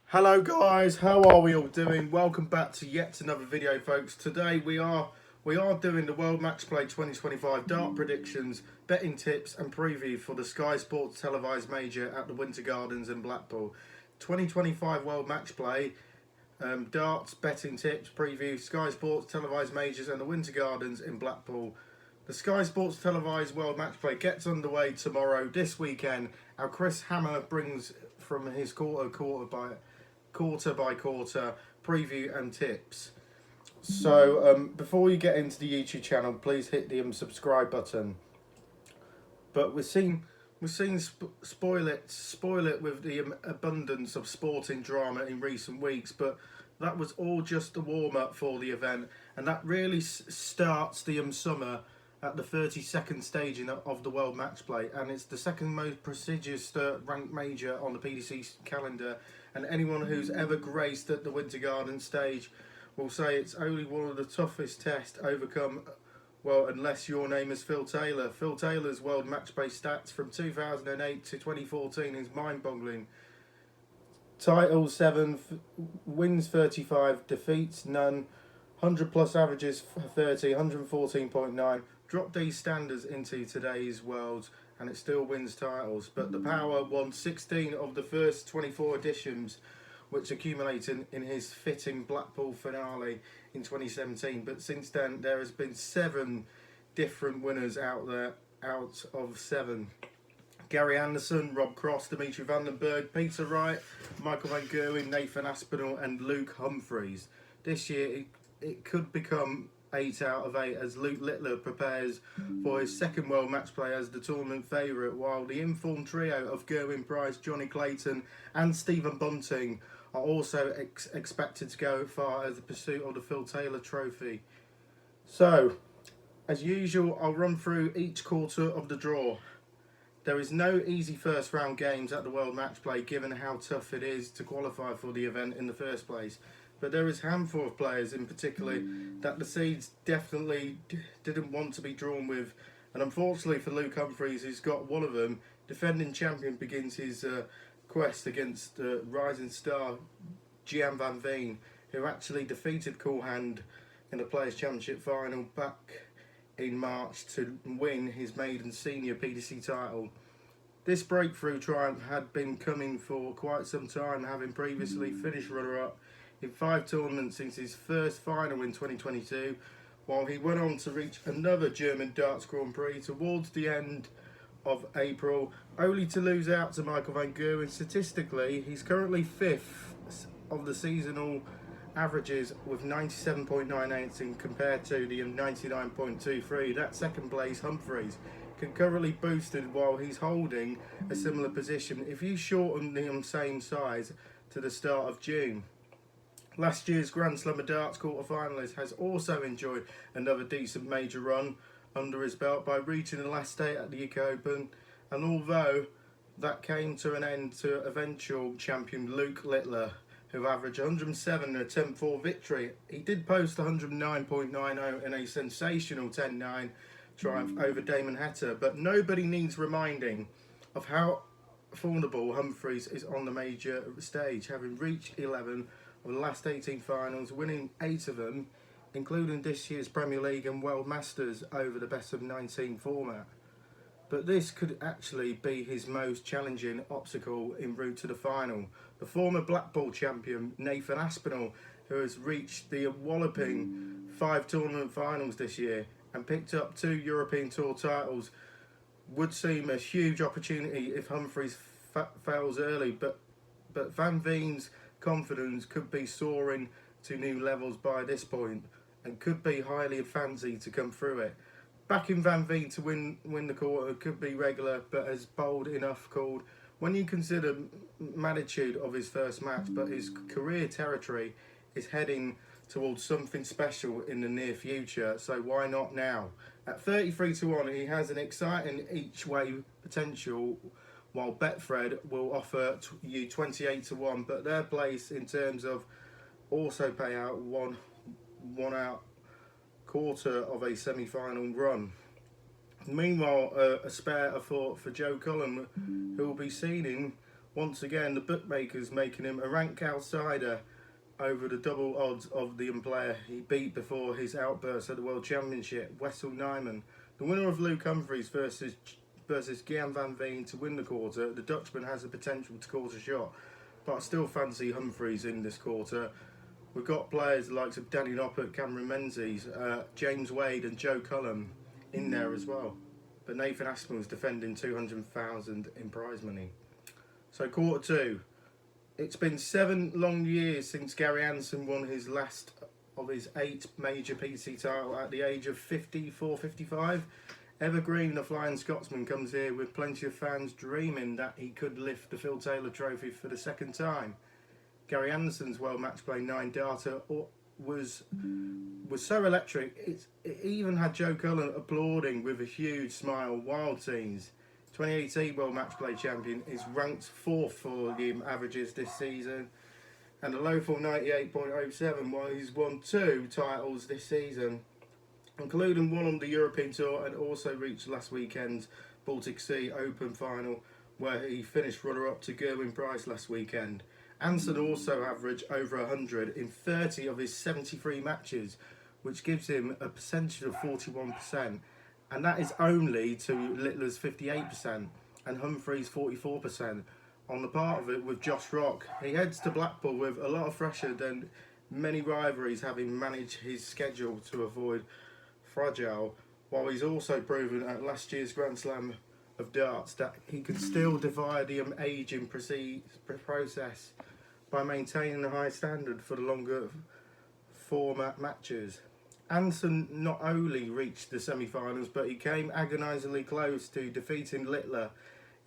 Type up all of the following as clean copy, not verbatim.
Hello guys, how are we all doing? Welcome back to yet another video, folks. Today we are doing the World Matchplay 2025 dart predictions, betting tips and preview for the Sky Sports televised major at the Winter Gardens in Blackpool. 2025 World Matchplay, darts, betting tips, preview, Sky Sports televised majors and the Winter Gardens in Blackpool. The Sky Sports televised World Matchplay gets underway tomorrow, this weekend. Our Chris Hammer brings from his quarter by quarter preview and tips. So before you get into the YouTube channel, please hit the subscribe button. But we've seen spoil it with the abundance of sporting drama in recent weeks. But that was all just a warm up for the event, and that really starts the summer at the 32nd stage of the World Matchplay, and it's the second most prestigious ranked major on the PDC calendar. And anyone who's ever graced at the Winter Garden stage will say it's only one of the toughest tests to overcome. Well, unless your name is Phil Taylor. Phil Taylor's World Matchplay stats from 2008 to 2014 is mind-boggling. Titles 7, wins 35, defeats none, 100 plus averages 30, 114.9. Drop these standards into today's world and it still wins titles. But the Power won 16 of the first 24 editions, which accumulated in his fitting Blackpool finale in 2017. But since then, there has been 7 different winners out of 7. Gary Anderson, Rob Cross, Dimitri Vandenberg, Peter Wright, Michael Van Gerwen, Nathan Aspinall and Luke Humphreys. This year it could become 8 out of 8 as Luke Littler prepares for his second World Matchplay as the tournament favourite, while the informed trio of Gerwyn Price, Johnny Clayton and Stephen Bunting are also expected to go far as the pursuit of the Phil Taylor Trophy. So, as usual, I'll run through each quarter of the draw. There is no easy first round games at the World Matchplay given how tough it is to qualify for the event in the first place. But there is a handful of players in particular that the seeds definitely didn't want to be drawn with. And unfortunately for Luke Humphreys, who's got one of them, defending champion begins his quest against rising star Gian Van Veen, who actually defeated Cool Hand in the Players' Championship final back in March to win his maiden senior PDC title. This breakthrough triumph had been coming for quite some time, having previously finished runner-up in 5 tournaments since his first final in 2022, while he went on to reach another German darts Grand Prix towards the end of April, only to lose out to Michael Van Gerwen. Statistically, he's currently 5th of the seasonal averages with 97.98 compared to the 99.23. That second place Humphreys concurrently boosted while he's holding a similar position if you shorten the same size to the start of June. Last year's Grand Slam of Darts quarter-finalist has also enjoyed another decent major run under his belt by reaching the last day at the UK Open, and although that came to an end to eventual champion Luke Littler, who averaged 107 and a 10-4 victory, he did post 109.90 in a sensational 10-9 triumph over Damon Heta. But nobody needs reminding of how formidable Humphreys is on the major stage, having reached 11 of the last 18 finals, winning 8 of them, including this year's Premier League and World Masters over the best of 19 format. But this could actually be his most challenging obstacle en route to the final. The former Blackpool champion Nathan Aspinall, who has reached the walloping 5 tournament finals this year and picked up 2 European Tour titles, would seem a huge opportunity if Humphreys fails early. But Van Veen's confidence could be soaring to new levels by this point and could be highly fancied to come through it. Backing Van Veen to win the quarter could be regular, but as bold enough called when you consider magnitude of his first match. But his career territory is heading towards something special in the near future, so why not now? At 33 to 1, he has an exciting each way potential, while Betfred will offer you 28 to 1, but their place in terms of also pay out one out quarter of a semi-final run. Meanwhile, a spare a thought for Joe Cullen, who will be seen in Once again, the bookmakers making him a rank outsider over the double odds of the player he beat before his outburst at the World Championship, Wessel Nijman. The winner of Luke Humphries versus Gian van Veen to win the quarter, the Dutchman has the potential to cause a shot, but I still fancy Humphries in this quarter. We've got players like Danny Noppert, Cameron Menzies, James Wade and Joe Cullen in there as well. But Nathan Aspinall's defending 200,000 in prize money. So quarter two. It's been 7 long years since Gary Anderson won his last of his 8 major PC title at the age of 54-55. Evergreen, the Flying Scotsman, comes here with plenty of fans dreaming that he could lift the Phil Taylor Trophy for the second time. Gary Anderson's World Matchplay 9 data was so electric, it even had Joe Cullen applauding with a huge smile. Wild scenes. 2018 World Matchplay champion is ranked 4th for the averages this season, and a low for 98.07, while he's won 2 titles this season, including one on the European Tour, and also reached last weekend's Baltic Sea Open final, where he finished runner-up to Gerwyn Price last weekend. Anderson also averaged over 100 in 30 of his 73 matches, which gives him a percentage of 41%. And that is only to Littler's 58% and Humphries' 44%. On the part of it with Josh Rock, he heads to Blackpool with a lot of fresher than many rivalries, having managed his schedule to avoid fragile, while he's also proven at last year's Grand Slam of Darts that he can still defy the ageing process by maintaining a high standard for the longer format matches. Anderson not only reached the semi-finals, but he came agonisingly close to defeating Littler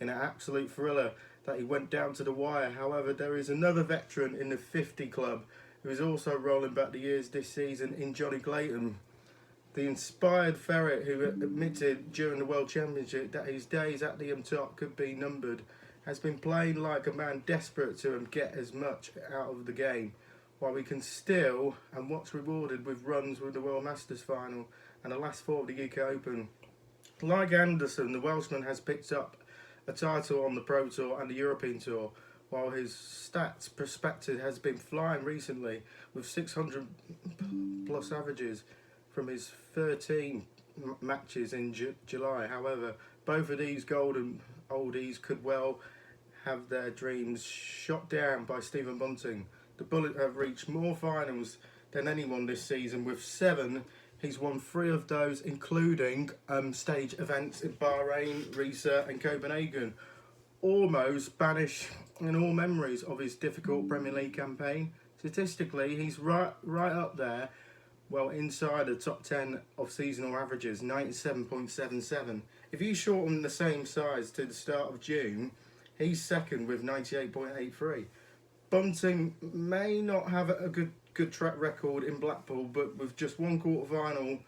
in an absolute thriller that he went down to the wire. However, there is another veteran in the 50 club who is also rolling back the years this season in Johnny Clayton. The inspired ferret who admitted during the World Championship that his days at the top could be numbered has been playing like a man desperate to get as much out of the game, while we can still, and what's rewarded with runs with the World Masters final and the last 4 of the UK Open. Like Anderson, the Welshman has picked up a title on the Pro Tour and the European Tour, while his stats perspective has been flying recently with 600 plus averages from his 13 matches in July. However, both of these golden oldies could well have their dreams shot down by Stephen Bunting. The Bullet have reached more finals than anyone this season with 7. He's won 3 of those, including stage events in Bahrain, Riesa and Copenhagen, almost banish in all memories of his difficult Premier League campaign. Statistically, he's right up there, well inside the top 10 of seasonal averages, 97.77. If you shorten the same size to the start of June, he's second with 98.83. Bunting may not have a good track record in Blackpool, but with just 1 quarter-final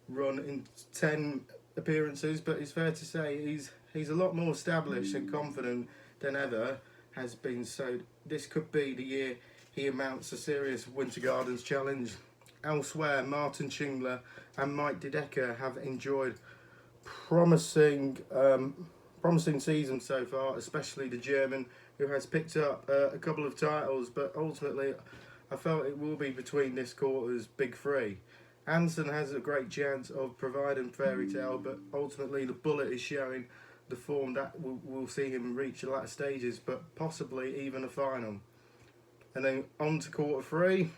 run in 10 appearances, but it's fair to say he's a lot more established and confident than ever has been, so this could be the year he mounts a serious Winter Gardens challenge. Elsewhere, Martin Schindler and Mike De Decker have enjoyed promising seasons so far, especially the German, who has picked up a couple of titles, but ultimately I felt it will be between this quarter's big 3. Anderson has a great chance of providing fairy tale, but ultimately the Bullet is showing the form that will see him reach the latter stages, but possibly even a final. And then on to quarter 3.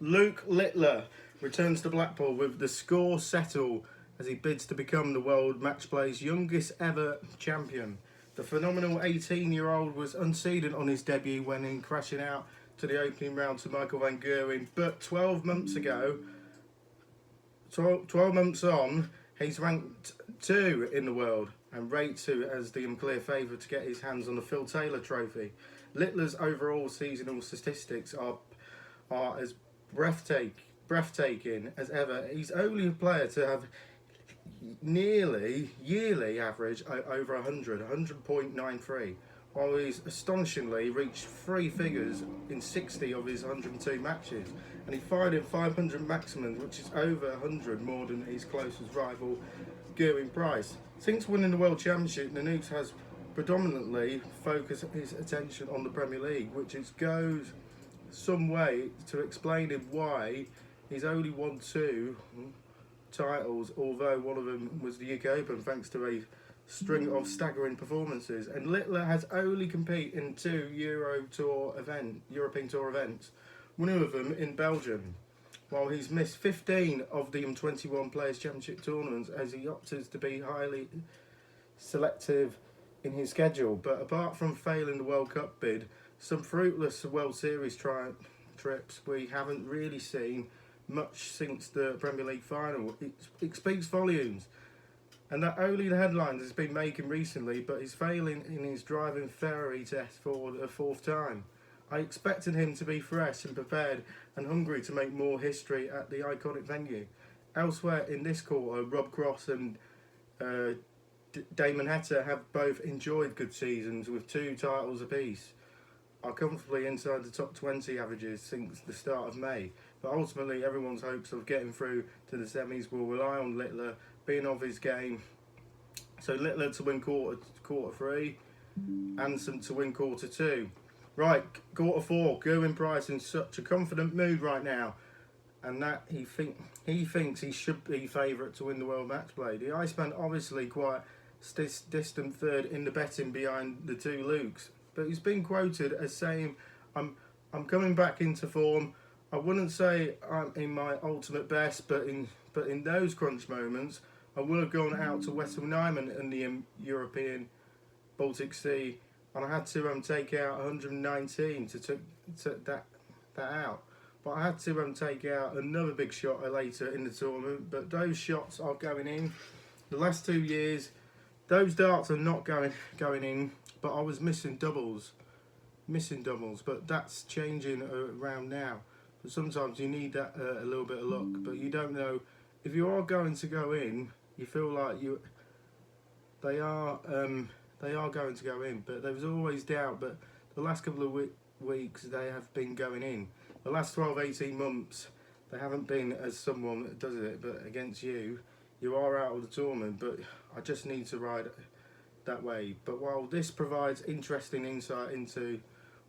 Luke Littler returns to Blackpool with the score settled as he bids to become the World Matchplay's youngest ever champion. The phenomenal 18-year-old was unseeded on his debut when in crashing out to the opening round to Michael van Gerwen, but 12 months on, he's ranked 2 in the world and rates who as the clear favourite to get his hands on the Phil Taylor Trophy. Littler's overall seasonal statistics are as breathtaking as ever. He's only a player to have nearly yearly average over 100.93, while he's astonishingly reached 3 figures in 60 of his 102 matches, and he fired in 500 maximums, which is over 100 more than his closest rival Gerwyn Price. Since winning the World Championship, the Nukes has predominantly focus his attention on the Premier League, which goes some way to explaining why he's only won two titles, although one of them was the UK Open, thanks to a string of staggering performances. And Littler has only competed in two European Tour events, one of them in Belgium, while he's missed 15 of the 21 Players' Championship tournaments as he opts to be highly selective in his schedule. But apart from failing the World Cup bid, some fruitless World Series trips, we haven't really seen much since the Premier League final. It speaks volumes. And that only the headlines has been making recently, but he's failing in his driving Ferrari test for the fourth time. I expected him to be fresh and prepared and hungry to make more history at the iconic venue. Elsewhere in this quarter, Rob Cross and Damon Heta have both enjoyed good seasons with 2 titles apiece, are comfortably inside the top 20 averages since the start of May. But ultimately, everyone's hopes of getting through to the semis will rely on Littler being of his game. So Littler to win quarter 3, Anson to win quarter 2. Right, quarter 4, Gerwyn Price in such a confident mood right now, and that he thinks he should be favourite to win the World Matchplay. The Iceman obviously quite distant third in the betting behind the 2 Lukes, but he's been quoted as saying, I'm coming back into form. I wouldn't say I'm in my ultimate best, but in those crunch moments, I would have gone out to Wessel Nyman in the European Baltic Sea, and I had to take out 119 to take that out. But I had to take out another big shot later in the tournament. But those shots are going in. The last 2 years, those darts are not going in. But I was missing doubles. But that's changing around now. But sometimes you need that a little bit of luck. But you don't know if you are going to go in. You feel like they are going to go in. But there was always doubt. But the last couple of weeks they have been going in. The last 12-18 months they haven't been as someone that does it. But against you are out of the tournament. But I just need to ride that way. But while this provides interesting insight into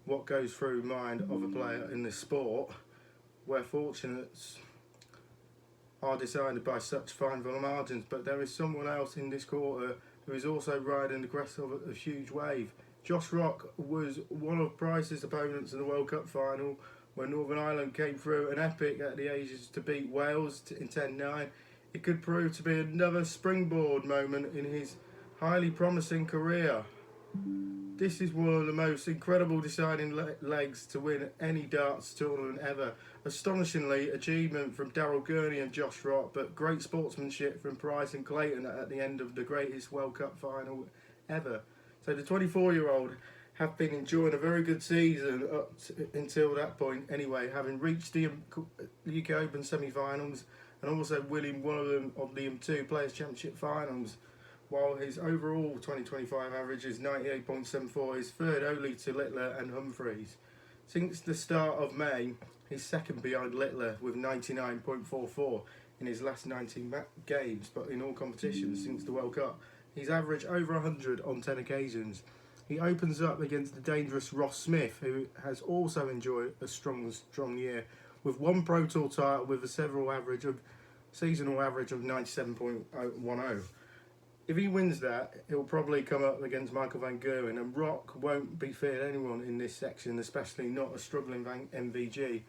what goes through the mind of a player in this sport, where fortunates are decided by such fine margins, but there is someone else in this quarter who is also riding the crest of a huge wave. Josh Rock was one of Price's opponents in the World Cup final when Northern Ireland came through an epic at the ages to beat Wales in 10-9. It could prove to be another springboard moment in his highly promising career. This is one of the most incredible deciding legs to win any darts tournament ever. Astonishingly, achievement from Daryl Gurney and Josh Rock, but great sportsmanship from Price and Clayton at the end of the greatest World Cup final ever. So the 24-year-old have been enjoying a very good season up until that point anyway, having reached the UK Open semi-finals and also winning one of the 2 Players' Championship finals, while his overall 2025 average is 98.74, is third only to Littler and Humphreys. Since the start of May, he's second behind Littler with 99.44 in his last 19 games, but in all competitions since the World Cup, he's averaged over 100 on 10 occasions. He opens up against the dangerous Ross Smith, who has also enjoyed a strong year, with 1 Pro Tour title with a seasonal average of 97.10. If he wins that, he'll probably come up against Michael van Gerwen, and Rock won't be feared anyone in this section, especially not a struggling MVG.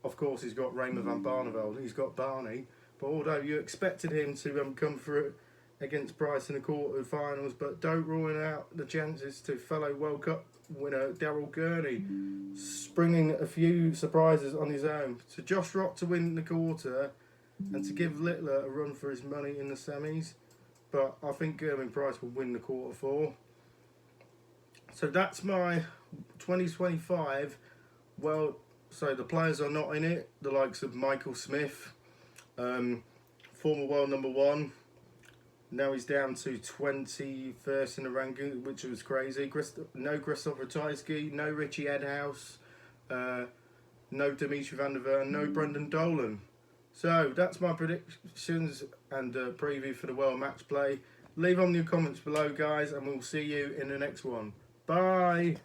Of course, he's got Raymond van Barneveld, he's got Barney, but although you expected him to come through against Price in the quarter-finals, but don't rule out the chances to fellow World Cup winner Daryl Gurney, springing a few surprises on his own. So Josh Rock to win the quarter and to give Littler a run for his money in the semis. But I think Gerwyn Price will win the quarter 4. So that's my 2025. Well, so the players are not in it. The likes of Michael Smith, former world number 1. Now he's down to 21st in the ranking, which was crazy. No Christopher Tysky, no Richie Edhouse, no Dimitri van der Verne, no Brendan Dolan. So that's my predictions and preview for the World Match Play. Leave on your comments below, guys, and we'll see you in the next one. Bye.